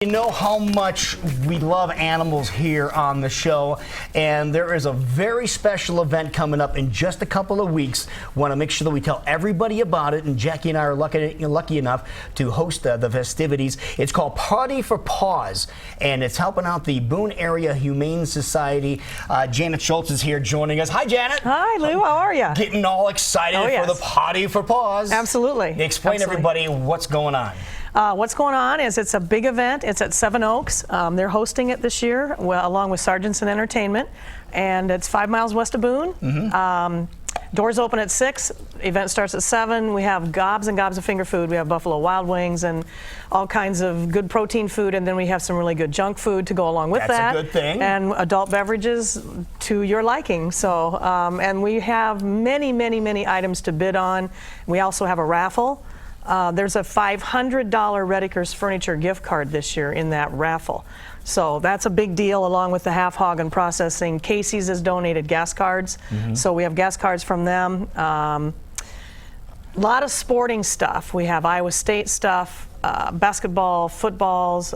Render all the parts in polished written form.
know how much we love animals here on the show, and there is a very special event coming up in just a couple of weeks. Want to make sure that we tell everybody about it, and Jackie and I are lucky enough to host the festivities. It's called Pawty4Paws, and it's helping out the Boone Area Humane Society. Janet Schultz is here joining us. Hi, Janet. Hi, Lou. How are you? Getting all excited for the Pawty4Paws. Absolutely. Explain everybody what's going on. What's going on is it's a big event. It's at Seven Oaks. They're hosting it this year, along with Sergeants and Entertainment, and it's 5 miles west of Boone. Doors open at 6. Event starts at 7. We have gobs and gobs of finger food. We have buffalo wild wings and all kinds of good protein food, and then we have some really good junk food to go along with that. That's a good thing. And adult beverages to your liking. So, and we have many, many, many items to bid on. We also have a raffle. There's a $500 Redekers Furniture gift card this year in that raffle. So that's a big deal, along with the Half Hog and Processing. Casey's has donated gas cards, so we have gas cards from them. A lot of sporting stuff. We have Iowa State stuff, basketball, footballs.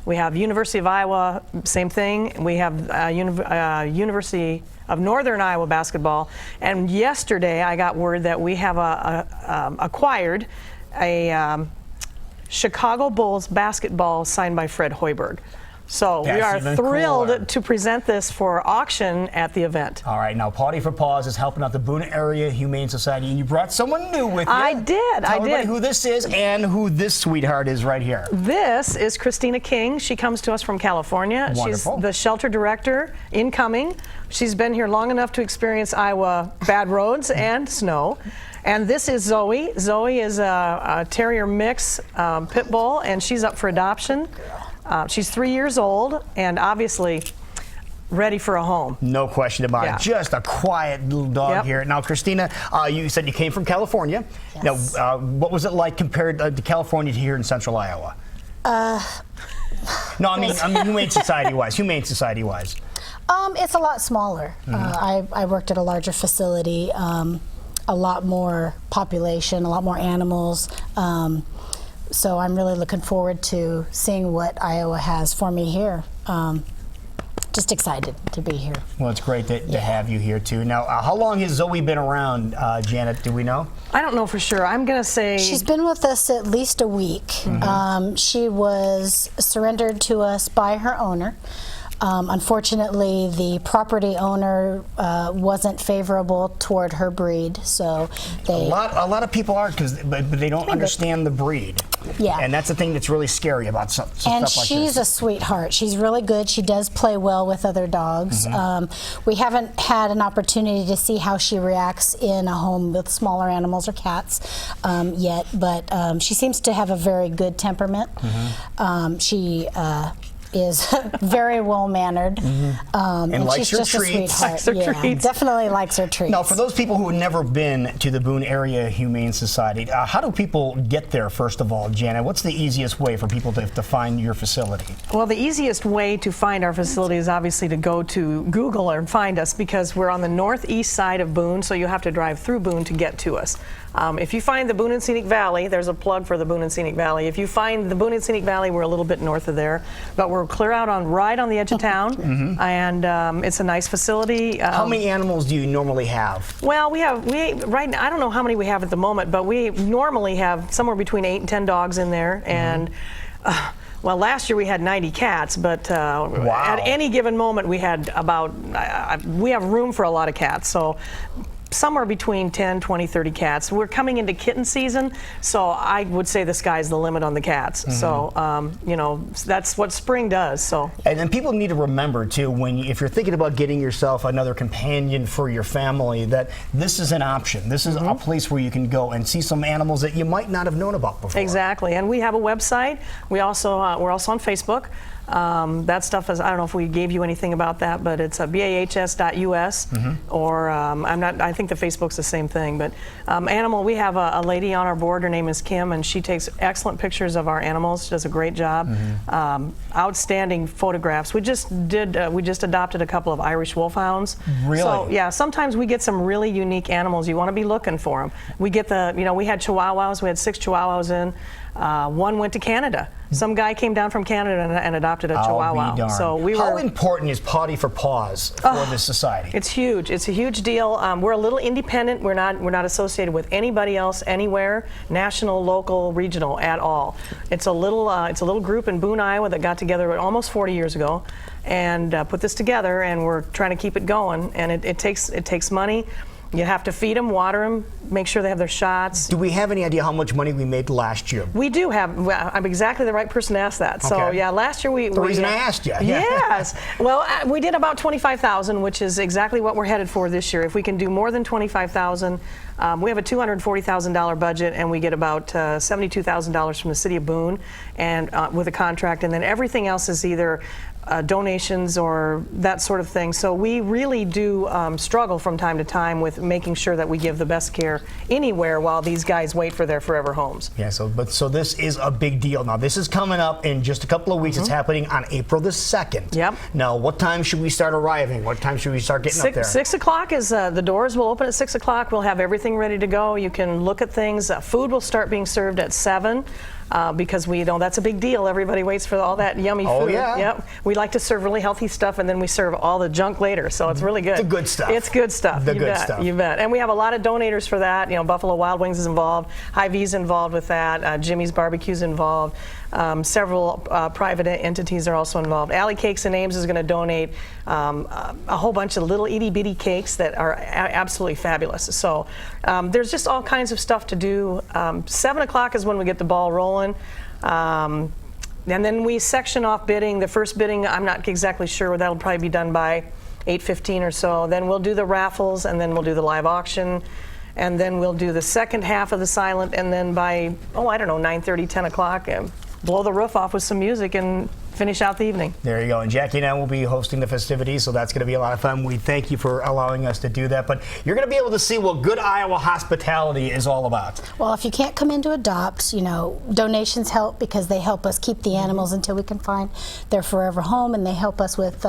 We have University of Iowa, same thing. We have University of Northern Iowa basketball. And yesterday I got word that we have acquired a Chicago Bulls basketball signed by Fred Hoiberg. So we are thrilled to present this for auction at the event. All right, now Pawty4Paws is helping out the Boone Area Humane Society, and you brought someone new with you. I did. Tell everybody who this is and who this sweetheart is right here. This is Christina King. She comes to us from California. Wonderful. She's the shelter director, incoming. She's been here long enough to experience Iowa bad roads and snow. And this is Zoe. Zoe is a terrier mix pit bull, and she's up for adoption. She's 3 years old and obviously ready for a home. No question about it. Just a quiet little dog here. Now, Christina, you said you came from California. Yes. Now, what was it like compared to California to here in Central Iowa? No, I mean Humane Society-wise. Humane Society-wise. It's a lot smaller. I worked at a larger facility. A lot more population, a lot more animals. So I'm really looking forward to seeing what Iowa has for me here. Just excited to be here. Well, it's great to have you here too. Now, how long has Zoe been around, Janet? Do we know? I don't know for sure. I'm going to say she's been with us at least a week. She was surrendered to us by her owner. Unfortunately, the property owner wasn't favorable toward her breed, so they a lot of people are, but they don't understand the breed. Yeah, and that's the thing that's really scary about stuff like this. And she's a sweetheart. She's really good. She does play well with other dogs. We haven't had an opportunity to see how she reacts in a home with smaller animals or cats yet, but she seems to have a very good temperament. She is very well-mannered, and likes she's just treats. a sweetheart. Definitely likes her treats. Now, for those people who have never been to the Boone Area Humane Society, how do people get there, first of all, Janet? What's the easiest way for people to find your facility? Well, the easiest way to find our facility is obviously to go to Google and find us, because we're on the northeast side of Boone, so you have to drive through Boone to get to us. If you find the Boone and Scenic Valley, there's a plug for the Boone and Scenic Valley. If you find the Boone and Scenic Valley, we're a little bit north of there, but we're clear out right on the edge of town, and it's a nice facility. How many animals do you normally have? Well, right now, I don't know how many we have at the moment, but we normally have somewhere between 8 and 10 dogs in there, and well, last year we had 90 cats, but at any given moment we had we have room for a lot of cats, so somewhere between 10, 20, 30 cats. We're coming into kitten season, so I would say the sky's the limit on the cats. So, you know, that's what spring does. So. And then people need to remember, too, if you're thinking about getting yourself another companion for your family, that this is an option. This is a place where you can go and see some animals that you might not have known about before. Exactly. And we have a website. we're also on Facebook. That stuff is, I don't know if we gave you anything about that, but it's bahs.us, or I think the Facebook's the same thing, but animal, we have a lady on our board, her name is Kim, and she takes excellent pictures of our animals. She does a great job. Outstanding photographs. We just adopted a couple of Irish wolfhounds. Really? So yeah, sometimes we get some really unique animals. You want to be looking for them. We get we had Chihuahuas. We had 6 Chihuahuas in. One went to Canada. some guy came down from Canada and adopted a Chihuahua. I'll be darned. So we How were. important is Pawty4Paws for this society? It's huge. It's a huge deal. We're a little independent. We're not associated with anybody else anywhere, national, local, regional at all. It's a little group in Boone, Iowa that got together almost 40 years ago and put this together, and we're trying to keep it going. And it takes money. You have to feed them, water them, make sure they have their shots. Do we have any idea how much money we made last year? We do have. Well, I'm exactly the right person to ask that. So Okay. yeah, last year we. The reason I asked you. Yeah. Yes. Well, we did about 25,000, which is exactly what we're headed for this year. If we can do more than 25,000, we have a $240,000 budget, and we get about $72,000 from the city of Boone, and with a contract, and then everything else is either donations or that sort of thing. So we really do struggle from time to time with making sure that we give the best care anywhere while these guys wait for their forever homes. Yeah, so this is a big deal. Now, this is coming up in just a couple of weeks. It's happening on April the 2nd. Yep. Now, what time should we start arriving? What time should we start getting up there? 6 o'clock is the doors will open at 6 o'clock. We'll have everything ready to go. You can look at things. Food will start being served at 7. Because we know that's a big deal. Everybody waits for all that yummy food. Oh, yeah. Yep. We like to serve really healthy stuff, and then we serve all the junk later. So it's really good. The good stuff. It's good stuff. The You good bet. stuff. You bet. And we have a lot of donators for that. You know, Buffalo Wild Wings is involved. Hy-Vee's involved with that. Jimmy's Barbecue's involved. Several private entities are also involved. Alley Cakes and Ames is going to donate a whole bunch of little itty bitty cakes that are absolutely fabulous. So there's just all kinds of stuff to do. 7 o'clock is when we get the ball rolling. And then we section off bidding. The first bidding, I'm not exactly sure. That'll probably be done by 8:15 or so. Then we'll do the raffles, and then we'll do the live auction. And then we'll do the second half of the silent, and then by, I don't know, 9:30, 10 o'clock, blow the roof off with some music and finish out the evening. There you go. And Jackie and I will be hosting the festivities, so that's going to be a lot of fun. We thank you for allowing us to do that. But you're going to be able to see what good Iowa hospitality is all about. Well, if you can't come in to adopt, donations help because they help us keep the animals until we can find their forever home, and they help us with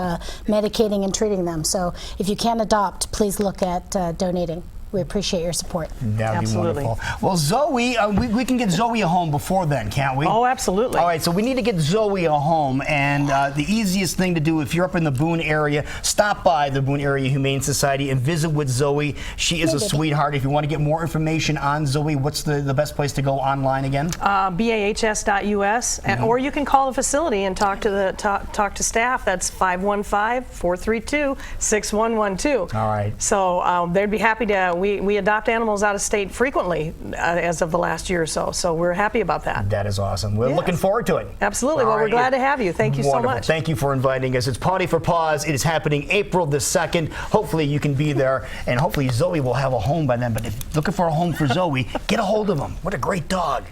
medicating and treating them. So if you can't adopt, please look at donating. We appreciate your support. That'd Absolutely. be wonderful. Well, Zoe, we can get Zoe a home before then, can't we? Oh, absolutely. All right, so we need to get Zoe a home, and the easiest thing to do, if you're up in the Boone area, stop by the Boone Area Humane Society and visit with Zoe. She is a sweetheart. If you want to get more information on Zoe, what's the best place to go online again? BAHS.us, or you can call the facility and talk to staff. That's 515-432-6112. All right. So they'd be happy to. We adopt animals out of state frequently as of the last year or so. So we're happy about that. That is awesome. We're Yes. looking forward to it. Absolutely. All Well, we're right. glad to have you. Thank you so Wonderful. much. Thank you for inviting us. It's Pawty4Paws. It is happening April the 2nd. Hopefully you can be there, and hopefully Zoe will have a home by then. But if you're looking for a home for Zoe, get a hold of him. What a great dog.